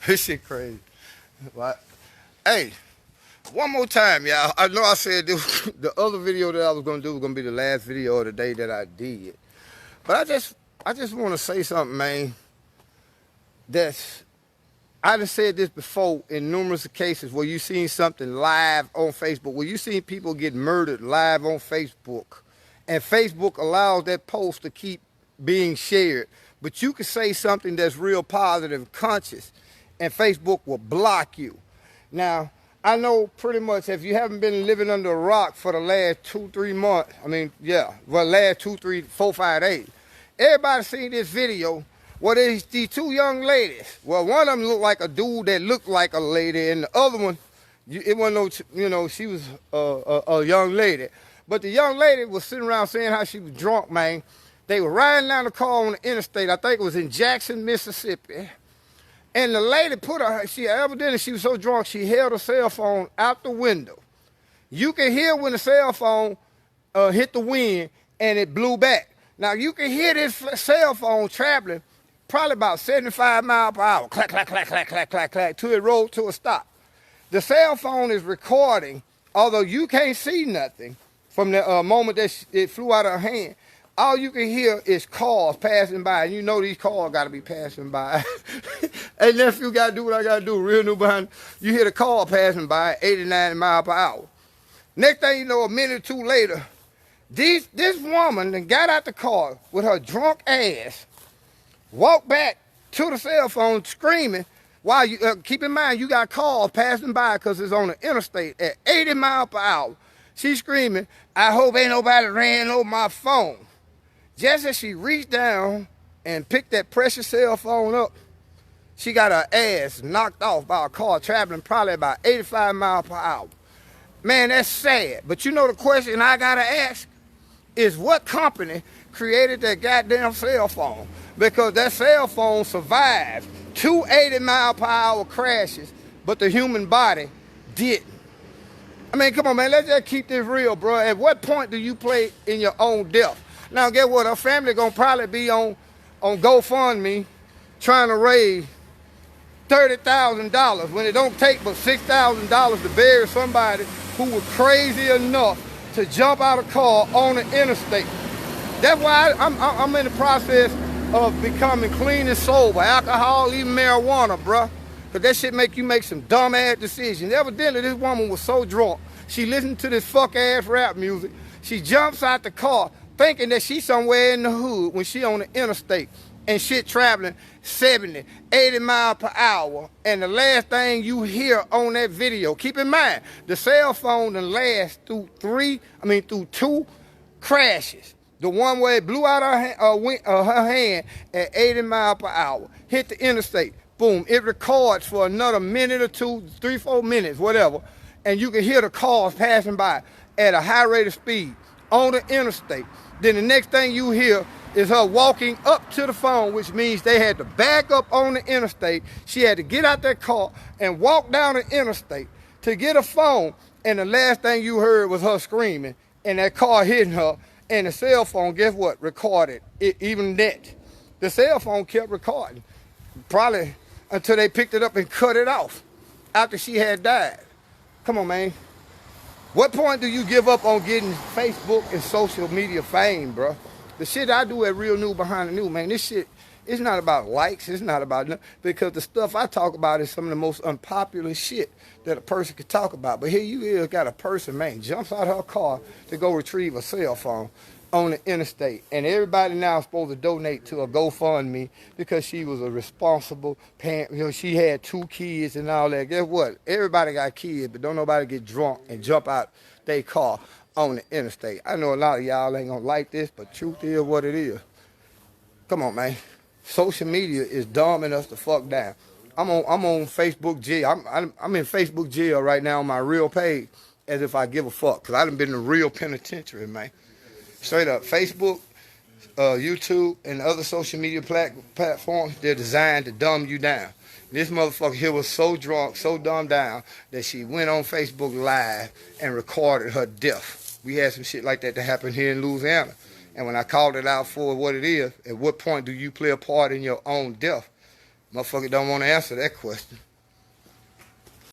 This shit crazy. Like, hey, one more time, y'all. I know I said this, the other video that I was gonna do was gonna be the last video of the day that I did. But I just want to say something, man. That's I done said this before in numerous cases where you seen something live on Facebook, where you seen people get murdered live on Facebook, and Facebook allows that post to keep being shared. But you can say something that's real positive, conscious, and Facebook will block you. Now, I know pretty much if you haven't been living under a rock for the last 2-3 months, last 2, 3, 4, 5 days, everybody seen this video. Well, there's these two young ladies. Well, one of them looked like a dude that looked like a lady, and the other one, it wasn't no, she was a young lady. But the young lady was sitting around saying how she was drunk, man. They were riding down the car on the interstate. I think it was in Jackson, Mississippi. And the lady evidently she was so drunk, she held her cell phone out the window. You can hear when the cell phone hit the wind and it blew back. Now, you can hear this cell phone traveling probably about 75 miles per hour. Clack, clack, clack, clack, clack, clack, clack, till it rolled to a stop. The cell phone is recording, although you can't see nothing from the moment that it flew out of her hand. All you can hear is cars passing by, and you know these cars got to be passing by. Hey, nephew, got to do what I got to do, real new behind. You hear the car passing by at 80, 90 miles per hour. Next thing you know, a minute or two later, this woman then got out the car with her drunk ass, walked back to the cell phone screaming, while you, keep in mind, you got cars passing by because it's on the interstate at 80 miles per hour. She's screaming, I hope ain't nobody ran over my phone. Just as she reached down and picked that precious cell phone up, she got her ass knocked off by a car traveling probably about 85 miles per hour. Man, that's sad. But you know the question I gotta ask is what company created that goddamn cell phone? Because that cell phone survived 280 mile per hour crashes, but the human body didn't. I mean, come on, man, let's just keep this real, bro. At what point do you play in your own death? Now, guess what? Her family gonna probably be on GoFundMe trying to raise $30,000 when it don't take but $6,000 to bury somebody who was crazy enough to jump out of a car on the interstate. That's why I'm in the process of becoming clean and sober. Alcohol, even marijuana, bruh. Because that shit make you make some dumb-ass decisions. Evidently, this woman was so drunk, she listened to this fuck-ass rap music. She jumps out the car thinking that she's somewhere in the hood when she on the interstate and shit traveling 70, 80 miles per hour. And the last thing you hear on that video, keep in mind, the cell phone done last through two crashes. The one where it blew out her hand at 80 miles per hour, hit the interstate, boom, it records for another minute or two, 3, 4 minutes, whatever, and you can hear the cars passing by at a high rate of speed on the interstate. Then the next thing you hear is her walking up to the phone, which means they had to back up on the interstate. She had to get out that car and walk down the interstate to get a phone, and the last thing you heard was her screaming, and that car hitting her, and the cell phone, guess what, recorded it, even that. The cell phone kept recording, probably until they picked it up and cut it off after she had died. Come on, man. What point do you give up on getting Facebook and social media fame, bro? The shit I do at Real New Behind the New, man, this shit, it's not about likes, it's not about nothing, because the stuff I talk about is some of the most unpopular shit that a person could talk about. But here you is, got a person, man, jumps out her car to go retrieve a cell phone on the interstate, and everybody now is supposed to donate to a GoFundMe because she was a responsible parent. You know, she had 2 kids and all that. Guess what? Everybody got kids, but don't nobody get drunk and jump out their car on the interstate. I know a lot of y'all ain't gonna like this, but truth is what it is. Come on, man. Social media is dumbing us the fuck down. I'm on Facebook jail. I'm in Facebook jail right now on my real page, as if I give a fuck, because I done been in a real penitentiary, man. Straight up, Facebook, YouTube, and other social media platforms, they're designed to dumb you down. This motherfucker here was so drunk, so dumbed down, that she went on Facebook Live and recorded her death. We had some shit like that happen here in Louisiana. And when I called it out for what it is, at what point do you play a part in your own death? Motherfucker don't want to answer that question.